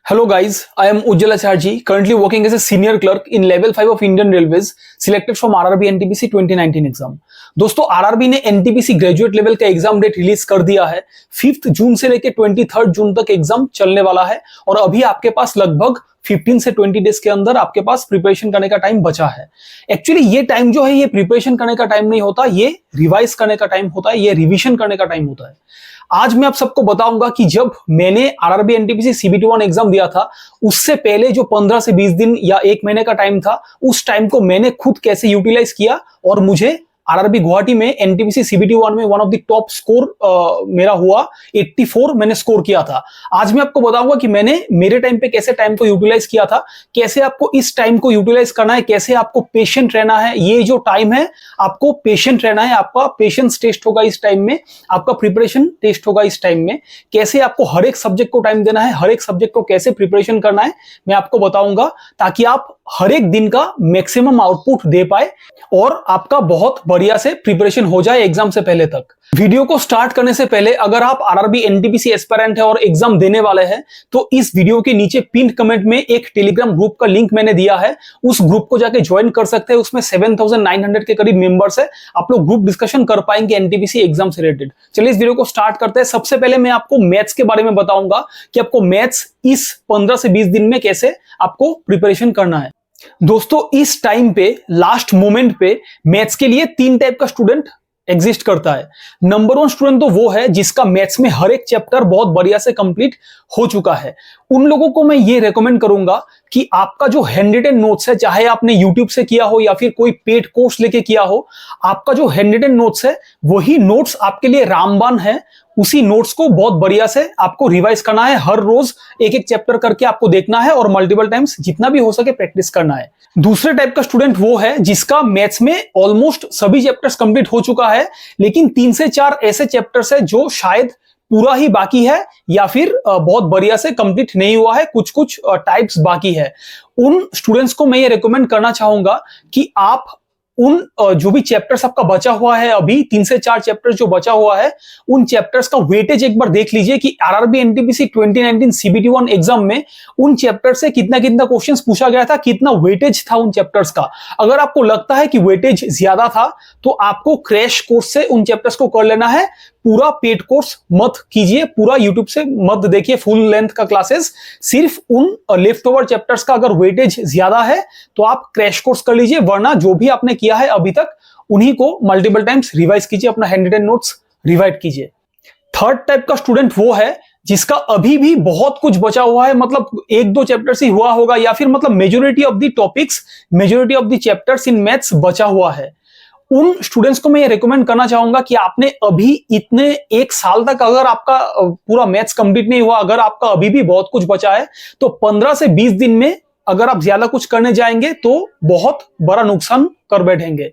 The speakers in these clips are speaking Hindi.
Hello guys, I am Ujjwal Acharji, currently working as a senior clerk in level 5 of Indian Railways, selected from RRB NTPC 2019 exam. दोस्तों आरआरबी ने एनटीपीसी ग्रेजुएट लेवल का एग्जाम डेट रिलीज कर दिया है। 5 जून से लेकर 23 जून तक एग्जाम चलने वाला है और अभी आपके पास लगभग 15 से 20 डेज के अंदर आपके पास प्रिपरेशन करने का टाइम बचा है। एक्चुअली ये टाइम जो है ये प्रिपरेशन करने का टाइम नहीं होता, ये रिवाइज करने का टाइम होता है, ये रिवीजन करने का टाइम होता है। आज मैं आप सबको बताऊंगा कि जब मैंने आरआरबी एनटीपीसी सीबीटी 1 एग्जाम दिया था उससे पहले जो 15 से 20 दिन या 1 महीने का टाइम था, उस टाइम को मैंने खुद कैसे यूटिलाइज किया और मुझे आरआरबी गुवाहाटी में एनटीपीसी सीबीटी 1 में one of the top score मेरा हुआ 84 मैंने स्कोर किया था। आज मैं आपको बताऊंगा कि मैंने मेरे टाइम पे कैसे टाइम को यूटिलाइज किया था, कैसे आपको इस टाइम को यूटिलाइज करना है, कैसे आपको पेशेंट रहना है। ये जो टाइम है आपको पेशेंट रहना है, आपका पेशेंस टेस्ट होगा इस टाइम में, आपका प्रिपरेशन टेस्ट होगा इस टाइम में। कैसे आपको हर एक सब्जेक्ट को टाइम देना है, हर एक सब्जेक्ट को कैसे प्रिपरेशन करना है मैं आपको बताऊंगा, ताकि आप हर एक दिन का मैक्सिमम आउटपुट दे पाए और आपका बहुत बढ़िया से प्रिपरेशन हो जाए एग्जाम से पहले तक। वीडियो को स्टार्ट करने से पहले अगर आप आरआरबी एनटीपीसी एस्पिरेंट है और एग्जाम देने वाले हैं तो इस वीडियो के नीचे पिन कमेंट में एक टेलीग्राम ग्रुप का लिंक मैंने दिया है, उस ग्रुप को जाके ज्वाइन कर सकते हैं। उसमें 7900 के करीब मेंबर्स है, आप लोग ग्रुप डिस्कशन कर पाएंगे एनटीपीसी एग्जाम से रिलेटेड। चलिए इस वीडियो को स्टार्ट करते हैं। सबसे पहले मैं आपको मैथ्स के बारे में बताऊंगा कि आपको मैथ्स इस 15 से 20 दिन में कैसे आपको प्रिपरेशन करना है। दोस्तों इस टाइम पे लास्ट मोमेंट पे मैथ्स के लिए 3 टाइप का स्टूडेंट एग्जिस्ट करता है। नंबर 1 स्टूडेंट तो वो है जिसका मैथ्स में हर एक चैप्टर बहुत बढ़िया से कंप्लीट हो चुका है। उन लोगों को मैं ये रेकमेंड करूंगा कि आपका जो हैंड रिटन नोट्स है, चाहे आपने यूट्यूब से किया हो या फिर कोई पेड कोर्स लेके किया हो, आपका जो हैंड रिटन नोट्स है वही नोट्स आपके लिए रामबाण है। उसी नोट्स को बहुत बढ़िया से आपको रिवाइज करना है, हर रोज एक एक चैप्टर करके आपको देखना है और मल्टीपल टाइम्स जितना भी हो सके प्रैक्टिस करना है। दूसरे टाइप का स्टूडेंट वो है जिसका मैथ्स में ऑलमोस्ट सभी चैप्टर्स कंप्लीट हो चुका है, लेकिन 3 से 4 ऐसे चैप्टर्स है जो शायद पूरा ही बाकी है या फिर बहुत बढ़िया से कंप्लीट नहीं हुआ है, कुछ कुछ टाइप्स बाकी है। उन स्टूडेंट्स को मैं ये रेकमेंड करना चाहूंगा कि आप उन जो भी चैप्टर्स आपका बचा हुआ है, अभी 3 से 4 चैप्टर्स जो बचा हुआ है, उन चैप्टर्स का वेटेज एक बार देख लीजिए कि आरआरबी एनटीपीसी 2019 सीबीटी 1 एग्जाम में उन चैप्टर से कितना कितना क्वेश्चंस पूछा गया था, कितना वेटेज था उन चैप्टर्स का। अगर आपको लगता है कि वेटेज ज्यादा था तो आपको क्रैश कोर्स से उन चैप्टर्स को कर लेना है। पूरा पेड कोर्स मत कीजिए, पूरा यूट्यूब से मत देखिए फुल लेंथ का क्लासेस। सिर्फ उन लेफ्ट ओवर चैप्टर्स का अगर वेटेज ज्यादा है तो आप क्रैश कोर्स कर लीजिए, वरना जो भी आपने किया है अभी तक उन्हीं को मल्टीपल टाइम्स रिवाइज कीजिए, अपना हैंड रिटन नोट्स रिवाइड कीजिए। थर्ड टाइप का स्टूडेंट वो है जिसका अभी भी बहुत कुछ बचा हुआ है, मतलब 1-2 चैप्टर्स ही हुआ होगा या फिर मतलब majority of the topics, majority of the chapters in maths बचा हुआ है। उन स्टूडेंट्स को मैं ये रेकमेंड करना चाहूंगा कि आपने अभी इतने 1 साल तक अगर आपका पूरा मैथ्स कंप्लीट नहीं हुआ, अगर आपका अभी भी बहुत कुछ बचा है, तो 15 से 20 दिन में अगर आप ज्यादा कुछ करने जाएंगे तो बहुत बड़ा नुकसान कर बैठेंगे।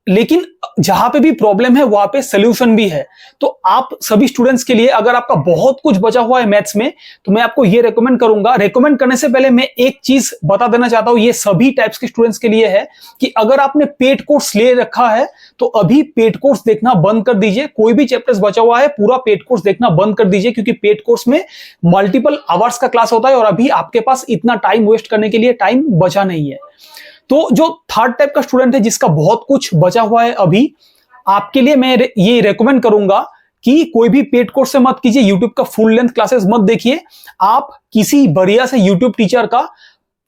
लेकिन जहां पे भी प्रॉब्लम है वहां पे सोल्यूशन भी है। तो आप सभी स्टूडेंट्स के लिए अगर आपका बहुत कुछ बचा हुआ है मैथ्स में तो मैं आपको ये रेकमेंड करूंगा। रेकमेंड करने से पहले मैं एक चीज बता देना चाहता हूं, ये सभी टाइप्स के स्टूडेंट्स के लिए है कि अगर आपने पेड कोर्स ले रखा है तो अभी पेड कोर्स देखना बंद कर दीजिए। कोई भी चैप्टर्स बचा हुआ है पूरा पेड कोर्स देखना बंद कर दीजिए, क्योंकि पेड कोर्स में मल्टीपल आवर्स का क्लास होता है और अभी आपके पास इतना टाइम वेस्ट करने के लिए टाइम बचा नहीं है। तो जो थर्ड टाइप का स्टूडेंट है जिसका बहुत कुछ बचा हुआ है अभी, आपके लिए मैं ये रेकमेंड करूंगा कि कोई भी पेड कोर्स से मत कीजिए, यूट्यूब का फुल लेंथ क्लासेस मत देखिए। आप किसी बढ़िया से यूट्यूब टीचर का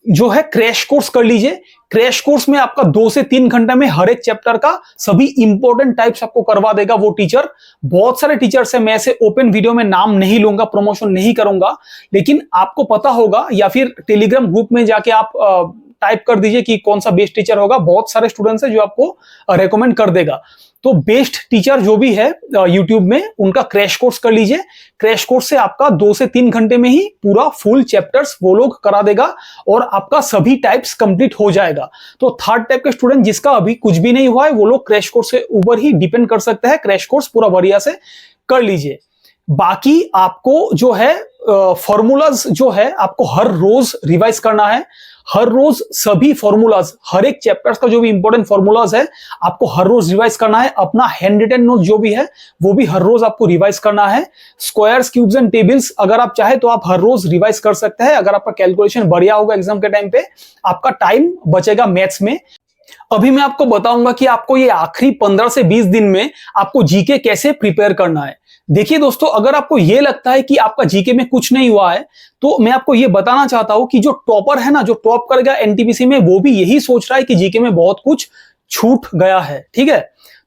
जो है क्रैश कोर्स कर लीजिए। क्रैश कोर्स में आपका 2 से 3 घंटे में हर एक चैप्टर का सभी इंपॉर्टेंट टाइप्स आपको करवा देगा वो टीचर। बहुत सारे टीचर्स है, मैं ऐसे ओपन वीडियो में नाम नहीं लूंगा, प्रमोशन नहीं करूंगा, लेकिन आपको पता होगा या फिर टेलीग्राम ग्रुप में जाके आप टाइप कर दीजिए कि कौन सा बेस्ट टीचर होगा। बहुत सारे स्टूडेंट्स है जो आपको रेकमेंड कर देगा। तो बेस्ट टीचर जो भी है यूट्यूब में, उनका क्रैश कोर्स कर लीजिए। क्रैश कोर्स से आपका 2 से 3 घंटे में ही पूरा फुल चैप्टर्स वो लोग करा देगा और आपका सभी टाइप्स कंप्लीट हो जाएगा। तो थर्ड टाइप के स्टूडेंट जिसका अभी कुछ भी नहीं हुआ है वो लोग क्रैश कोर्स से ऊपर ही डिपेंड कर सकते हैं। क्रैश कोर्स पूरा बढ़िया से कर लीजिए। बाकी आपको जो है फॉर्मूलाज जो है आपको हर रोज रिवाइज करना है। हर रोज सभी फॉर्मूलाज, हर एक चैप्टर्स का जो भी इंपॉर्टेंट फॉर्मूलाज है आपको हर रोज रिवाइज करना है। अपना हैंड रिटन नोट जो भी है वो भी हर रोज आपको रिवाइज करना है। स्क्वायर्स, क्यूब्स एंड टेबल्स अगर आप चाहे तो आप हर रोज रिवाइज कर सकते हैं। अगर आपका कैलकुलेशन बढ़िया होगा एग्जाम के टाइम पे, आपका टाइम बचेगा मैथ्स में। अभी मैं आपको बताऊंगा कि आपको ये आखिरी 15 से 20 दिन में आपको जीके कैसे प्रिपेयर करना है। देखिए दोस्तों, अगर आपको ये लगता है कि आपका जीके में कुछ नहीं हुआ है तो मैं आपको ये बताना चाहता हूं कि जो टॉपर है ना, जो टॉप करेगा एनटीपीसी में, वो भी यही सोच रहा है कि जीके में बहुत कुछ छूट गया है। ठीक है,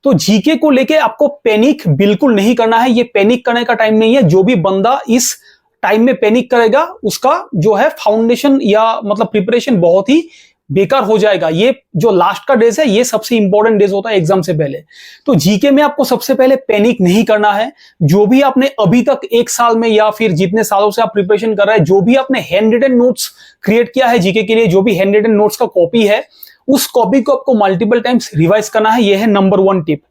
तो जीके को लेके आपको पैनिक बिल्कुल नहीं करना है। ये पैनिक करने का टाइम नहीं है। जो भी बंदा इस टाइम में पैनिक करेगा उसका जो है फाउंडेशन या मतलब प्रिपरेशन बहुत ही बेकार हो जाएगा। ये जो लास्ट का डेज है ये सबसे इंपॉर्टेंट डेज होता है एग्जाम से पहले। तो जीके में आपको सबसे पहले पैनिक नहीं करना है। जो भी आपने अभी तक एक साल में या फिर जितने सालों से आप प्रिपरेशन कर रहे हैं, जो भी आपने हैंड रिटन नोट्स क्रिएट किया है जीके के लिए, जो भी हैंड रिटन नोट्स का कॉपी है, उस कॉपी को आपको मल्टीपल टाइम्स रिवाइज करना है। यह है नंबर 1 टिप।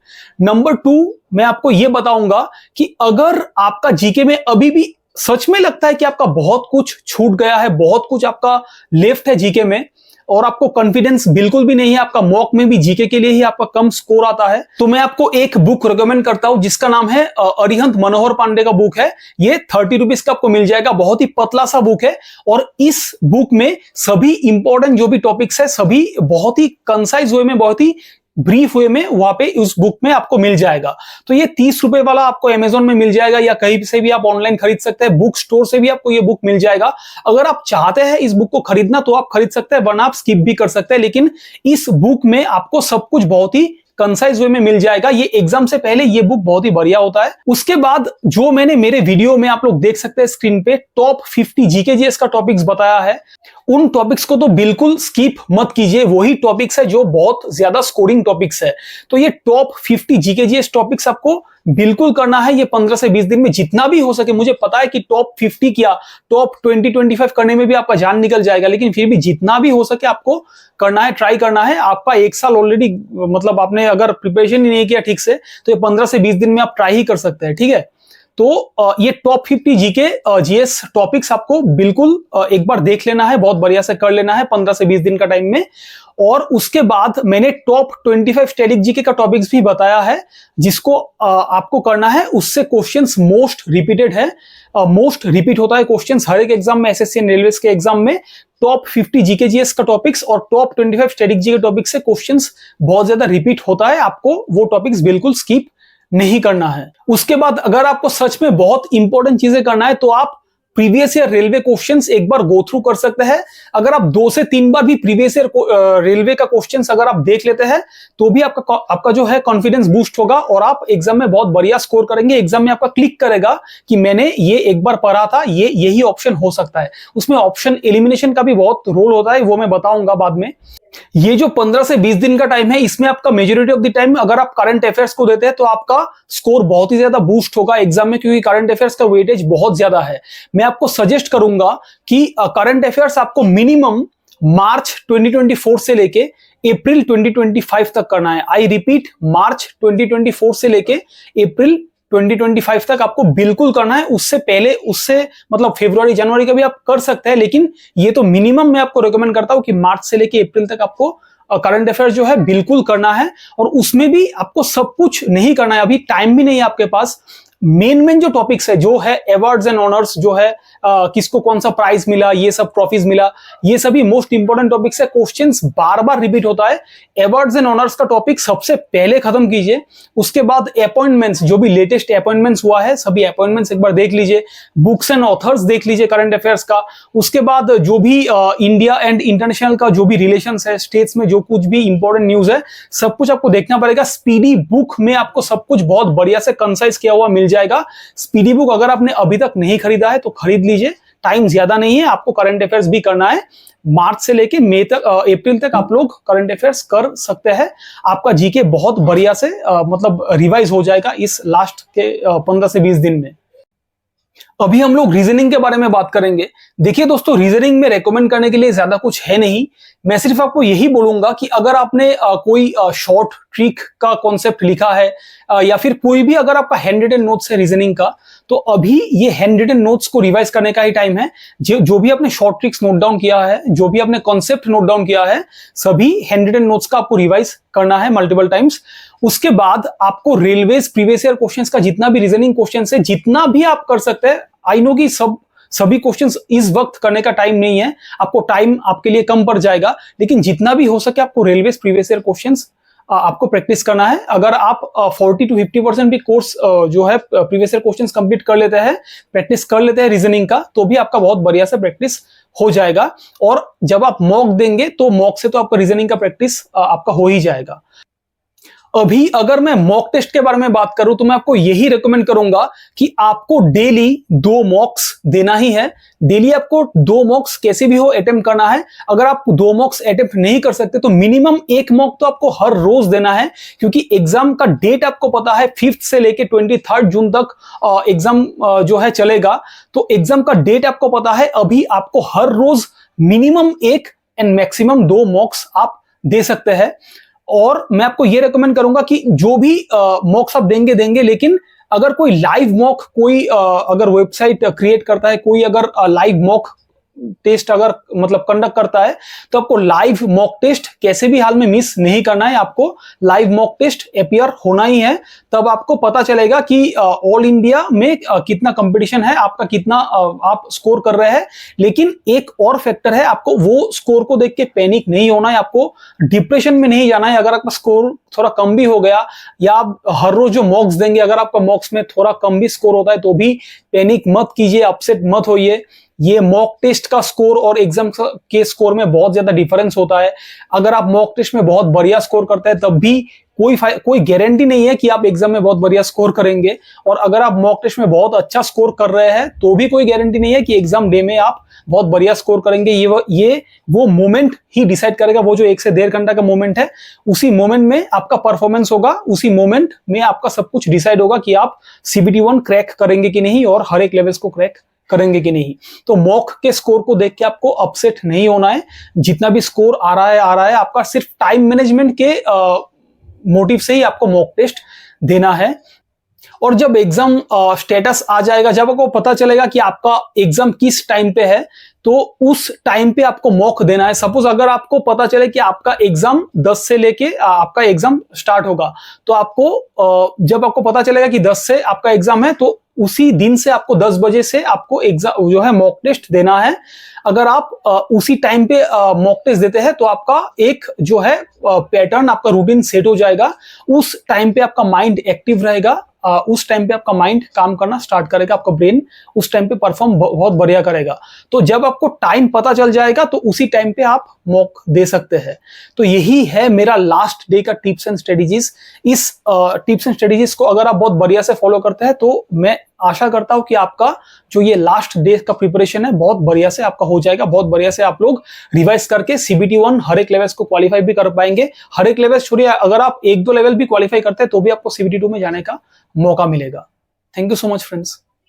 नंबर 2 मैं आपको यह बताऊंगा कि अगर आपका जीके में अभी भी सच में लगता है कि आपका बहुत कुछ छूट गया है, बहुत कुछ आपका लेफ्ट है जीके में, और आपको कॉन्फिडेंस बिल्कुल भी नहीं है, आपका मॉक में भी जीके के लिए ही आपका कम स्कोर आता है, तो मैं आपको एक बुक रिकमेंड करता हूं जिसका नाम है अरिहंत मनोहर पांडे का बुक है। ये 30 रुपीज का आपको मिल जाएगा। बहुत ही पतला सा बुक है और इस बुक में सभी इंपॉर्टेंट जो भी टॉपिक्स है सभी बहुत ही कंसाइज वे में, बहुत ही ब्रीफ वे में वहां पे उस बुक में आपको मिल जाएगा। तो ये 30 रुपए वाला आपको अमेजोन में मिल जाएगा या कहीं से भी आप ऑनलाइन खरीद सकते हैं। बुक स्टोर से भी आपको ये बुक मिल जाएगा। अगर आप चाहते हैं इस बुक को खरीदना तो आप खरीद सकते हैं, वरना आप स्किप भी कर सकते हैं। लेकिन इस बुक में आपको सब कुछ बहुत ही कंसाइज वे में मिल जाएगा। ये एग्जाम से पहले ये बुक बहुत ही बढ़िया होता है। उसके बाद जो मैंने मेरे वीडियो में आप लोग देख सकते हैं स्क्रीन पे टॉप 50 जीकेजीएस का टॉपिक्स बताया है, उन टॉपिक्स को तो बिल्कुल स्किप मत कीजिए। वही टॉपिक्स है जो बहुत ज्यादा स्कोरिंग टॉपिक्स है। तो ये टॉप 50 जीकेजीएस टॉपिक्स आपको बिल्कुल करना है। ये 15 से 20 दिन में जितना भी हो सके, मुझे पता है कि टॉप 50 किया, टॉप 20-25 करने में भी आपका जान निकल जाएगा, लेकिन फिर भी जितना भी हो सके आपको करना है, ट्राई करना है। आपका एक साल ऑलरेडी, मतलब आपने अगर प्रिपरेशन ही नहीं किया ठीक से तो ये 15 से 20 दिन में आप ट्राई ही कर सकते हैं। ठीक है, तो ये टॉप 50 जीके जीएस टॉपिक्स आपको बिल्कुल एक बार देख लेना है, बहुत बढ़िया से कर लेना है 15 से 20 दिन का टाइम में। और उसके बाद मैंने टॉप 25 स्टैटिक जीके का टॉपिक्स भी बताया है जिसको आपको करना है। उससे क्वेश्चंस मोस्ट रिपीटेड है, मोस्ट रिपीट होता है क्वेश्चंस हर एक एग्जाम में, एसएससी एंड रेलवेज के एग्जाम में। टॉप 50 जीकेजीएस का टॉपिक्स और टॉप 25 स्टैटिक जीके टॉपिक्स से क्वेश्चंस बहुत ज्यादा रिपीट होता है। आपको वो टॉपिक्स बिल्कुल स्किप नहीं करना है। उसके बाद अगर आपको सच में बहुत इंपॉर्टेंट चीजें करना है तो आप प्रीवियस ईयर रेलवे क्वेश्चंस एक बार गो थ्रू कर सकते हैं। अगर आप 2 से 3 बार भी प्रीवियस ईयर रेलवे का क्वेश्चंस अगर आप देख लेते हैं तो भी आपका जो है कॉन्फिडेंस बूस्ट होगा और आप एग्जाम में बहुत बढ़िया स्कोर करेंगे। एग्जाम में आपका क्लिक करेगा कि मैंने ये एक बार पढ़ा था, ये यही ऑप्शन हो सकता है। उसमें ऑप्शन एलिमिनेशन का भी बहुत रोल होता है, वो मैं बताऊंगा बाद में। ये जो 15 से 20 दिन का टाइम है, इसमें आपका मेजॉरिटी ऑफ द टाइम अगर आप करंट अफेयर्स को देते हैं तो आपका स्कोर बहुत ही ज्यादा बूस्ट होगा एग्जाम में, क्योंकि करंट अफेयर्स का वेटेज बहुत ज्यादा है। मैं आपको सजेस्ट करूंगा कि करंट अफेयर्स आपको मिनिमम मार्च 2024 से लेके अप्रैल 2025 तक करना है। आई रिपीट, मार्च 2024 से लेके अप्रैल 2025 तक आपको बिल्कुल करना है। उससे पहले, उससे मतलब फरवरी जनवरी का भी आप कर सकते हैं, लेकिन ये तो मिनिमम मैं आपको रिकमेंड करता हूं कि मार्च से लेके अप्रैल तक आपको करंट अफेयर्स जो है बिल्कुल करना है। और उसमें भी आपको सब कुछ नहीं करना है, अभी टाइम भी नहीं है आपके पास। मेन जो टॉपिक्स है, जो है अवार्ड्स एंड ऑनर्स, जो है किसको कौन सा प्राइज मिला, ये सब ट्रॉफीज मिला, ये सभी मोस्ट इंपॉर्टेंट टॉपिक्स है। क्वेश्चंस बार बार रिपीट होता है। अवार्ड्स एंड ऑनर्स का टॉपिक सबसे पहले खत्म कीजिए। उसके बाद अपॉइंटमेंट्स, जो भी लेटेस्ट अपॉइंटमेंट्स हुआ है सभी अपॉइंटमेंट्स एक बार देख लीजिए। बुक्स एंड ऑथर्स देख लीजिए करंट अफेयर्स का। उसके बाद जो भी इंडिया एंड इंटरनेशनल का जो भी रिलेशंस है, स्टेट्स में जो कुछ भी इंपॉर्टेंट न्यूज है, सब कुछ आपको देखना पड़ेगा। स्पीडी बुक में आपको सब कुछ बहुत बढ़िया से कंसाइज किया हुआ मिल जाएगा। स्पीडी बुक अगर आपने अभी तक नहीं खरीदा है तो खरीद लीजिए, टाइम ज्यादा नहीं है। आपको करंट अफेयर्स भी करना है। मार्च से लेके मई तक, अप्रैल तक आप लोग करंट अफेयर्स कर सकते हैं। आपका जीके बहुत बढ़िया से मतलब रिवाइज हो जाएगा इस लास्ट के 15 से 20 दिन में। अभी हम लोग रीजनिंग के बारे में बात करेंगे। देखिए दोस्तों, रीजनिंग में रेकमेंड करने के लिए ज्यादा कुछ है नहीं। मैं सिर्फ आपको यही बोलूंगा कि अगर आपने कोई शॉर्ट ट्रिक का कॉन्सेप्ट लिखा है या फिर कोई भी अगर आपका हैंड रिटन नोट्स है रीजनिंग का, तो अभी ये हैंड रिटन नोट्स को रिवाइज करने का ही टाइम है। जो भी आपने शॉर्ट ट्रिक्स नोट डाउन किया है, जो भी आपने कॉन्सेप्ट नोट डाउन किया है, सभी हैंड रिटन नोट्स का आपको रिवाइज करना है मल्टीपल टाइम्स। उसके बाद आपको रेलवेज प्रीवियस ईयर क्वेश्चंस का जितना भी रीजनिंग क्वेश्चंस है, जितना भी आप कर सकते हैं। आई नो कि सभी क्वेश्चंस इस वक्त करने का टाइम नहीं है, आपको टाइम आपके लिए कम पड़ जाएगा, लेकिन जितना भी हो सके आपको रेलवेज प्रीवियस ईयर क्वेश्चंस आपको प्रैक्टिस करना है। अगर आप 40 to 50% भी कोर्स जो है प्रीवियस ईयर क्वेश्चंस कंप्लीट कर लेते हैं, प्रैक्टिस कर लेते हैं रीजनिंग का, तो भी आपका बहुत बढ़िया से प्रैक्टिस हो जाएगा। और जब आप मॉक देंगे तो मॉक से तो आपका रीजनिंग का प्रैक्टिस आपका हो ही जाएगा। अभी अगर मैं मॉक टेस्ट के बारे में बात करूं तो मैं आपको यही रेकमेंड करूंगा कि आपको डेली 2 मॉक्स देना ही है। डेली आपको 2 मॉक्स कैसे भी हो अटेम्प्ट करना है। अगर आप 2 मॉक्स अटेम्प्ट नहीं कर सकते तो मिनिमम 1 मॉक तो आपको हर रोज देना है, क्योंकि एग्जाम का डेट आपको पता है 5th से लेके 23 जून तक एग्जाम जो है चलेगा। तो एग्जाम का डेट आपको पता है। अभी आपको हर रोज मिनिमम 1 एंड मैक्सिमम 2 मॉक्स आप दे सकते हैं। और मैं आपको ये रेकमेंड करूंगा कि जो भी मॉक्स आप देंगे, लेकिन अगर कोई लाइव मॉक कोई अगर वेबसाइट क्रिएट करता है, कोई अगर लाइव मॉक टेस्ट अगर मतलब कंडक्ट करता है, तो आपको लाइव मॉक टेस्ट कैसे भी हाल में मिस नहीं करना है। आपको लाइव मॉक टेस्ट अपीयर होना ही है, तब आपको पता चलेगा कि ऑल इंडिया में कितना कंपटीशन है, आपका कितना आप स्कोर कर रहे हैं। लेकिन एक और फैक्टर है, आपको वो स्कोर को देख के पैनिक नहीं होना है, आपको डिप्रेशन में नहीं जाना है। अगर आपका स्कोर थोड़ा कम भी हो गया, या आप हर रोज जो मॉक्स देंगे अगर आपका मॉक्स में थोड़ा कम भी स्कोर होता है, तो भी पैनिक मत कीजिए, अपसेट मत होइए। ये मॉक टेस्ट का स्कोर और एग्जाम के स्कोर में बहुत ज्यादा डिफरेंस होता है। अगर आप मॉक टेस्ट में बहुत बढ़िया स्कोर करते हैं, तब भी कोई गारंटी नहीं है कि आप एग्जाम में बहुत बढ़िया स्कोर करेंगे। और अगर आप मॉक टेस्ट में बहुत अच्छा स्कोर कर रहे हैं, तो भी कोई गारंटी नहीं है कि एग्जाम डे में आप बहुत बढ़िया स्कोर करेंगे। ये वो मोमेंट ही डिसाइड करेगा। वो जो 1 से 1.5 घंटा का मोमेंट है, उसी मोमेंट में आपका परफॉर्मेंस होगा, उसी मोमेंट में आपका सब कुछ डिसाइड होगा कि आप CBT1 क्रैक करेंगे कि नहीं और हर एक लेवल्स को क्रैक करेंगे कि नहीं। तो मॉक के स्कोर को देख के आपको अपसेट नहीं होना है। जितना भी स्कोर आ रहा है, आपका सिर्फ टाइम मैनेजमेंट के मोटिव से ही आपको मॉक टेस्ट देना है। और जब एग्जाम स्टेटस आ जाएगा, जब आपको पता चलेगा कि आपका एग्जाम किस टाइम पे है, तो उस टाइम पे आपको मॉक देना है। सपोज अगर आपको पता चले कि आपका एग्जाम 10 से लेके आपका एग्जाम स्टार्ट होगा, तो आपको जब आपको पता चलेगा कि 10 से आपका एग्जाम है, तो उसी दिन से आपको 10 बजे से आपको एग्जाम जो है मॉक टेस्ट देना है। अगर आप उसी टाइम पे मॉक टेस्ट देते हैं, तो आपका एक जो है पैटर्न, आपका रूटीन सेट हो जाएगा। उस टाइम पे आपका माइंड एक्टिव रहेगा, उस टाइम पे आपका माइंड काम करना स्टार्ट करेगा, आपका ब्रेन उस टाइम पे परफॉर्म बहुत बढ़िया करेगा। तो जब आपको टाइम पता चल जाएगा, तो उसी टाइम पे आप मॉक दे सकते हैं। तो यही है मेरा लास्ट डे का टिप्स एंड स्ट्रेटेजीज। इस टिप्स एंड स्ट्रेटेजीज को अगर आप बहुत बढ़िया से फॉलो करते हैं, तो मैं आशा करता हूं कि आपका जो ये लास्ट डे का प्रिपरेशन है बहुत बढ़िया से आपका हो जाएगा। बहुत बढ़िया से आप लोग रिवाइज करके CBT1 हर एक लेवल्स को क्वालिफाई भी कर पाएंगे। हर एक लेवल छोड़िए, अगर आप 1-2 लेवल भी क्वालिफाई करते हैं, तो भी आपको CBT2 में जाने का मौका मिलेगा। Thank you so much friends.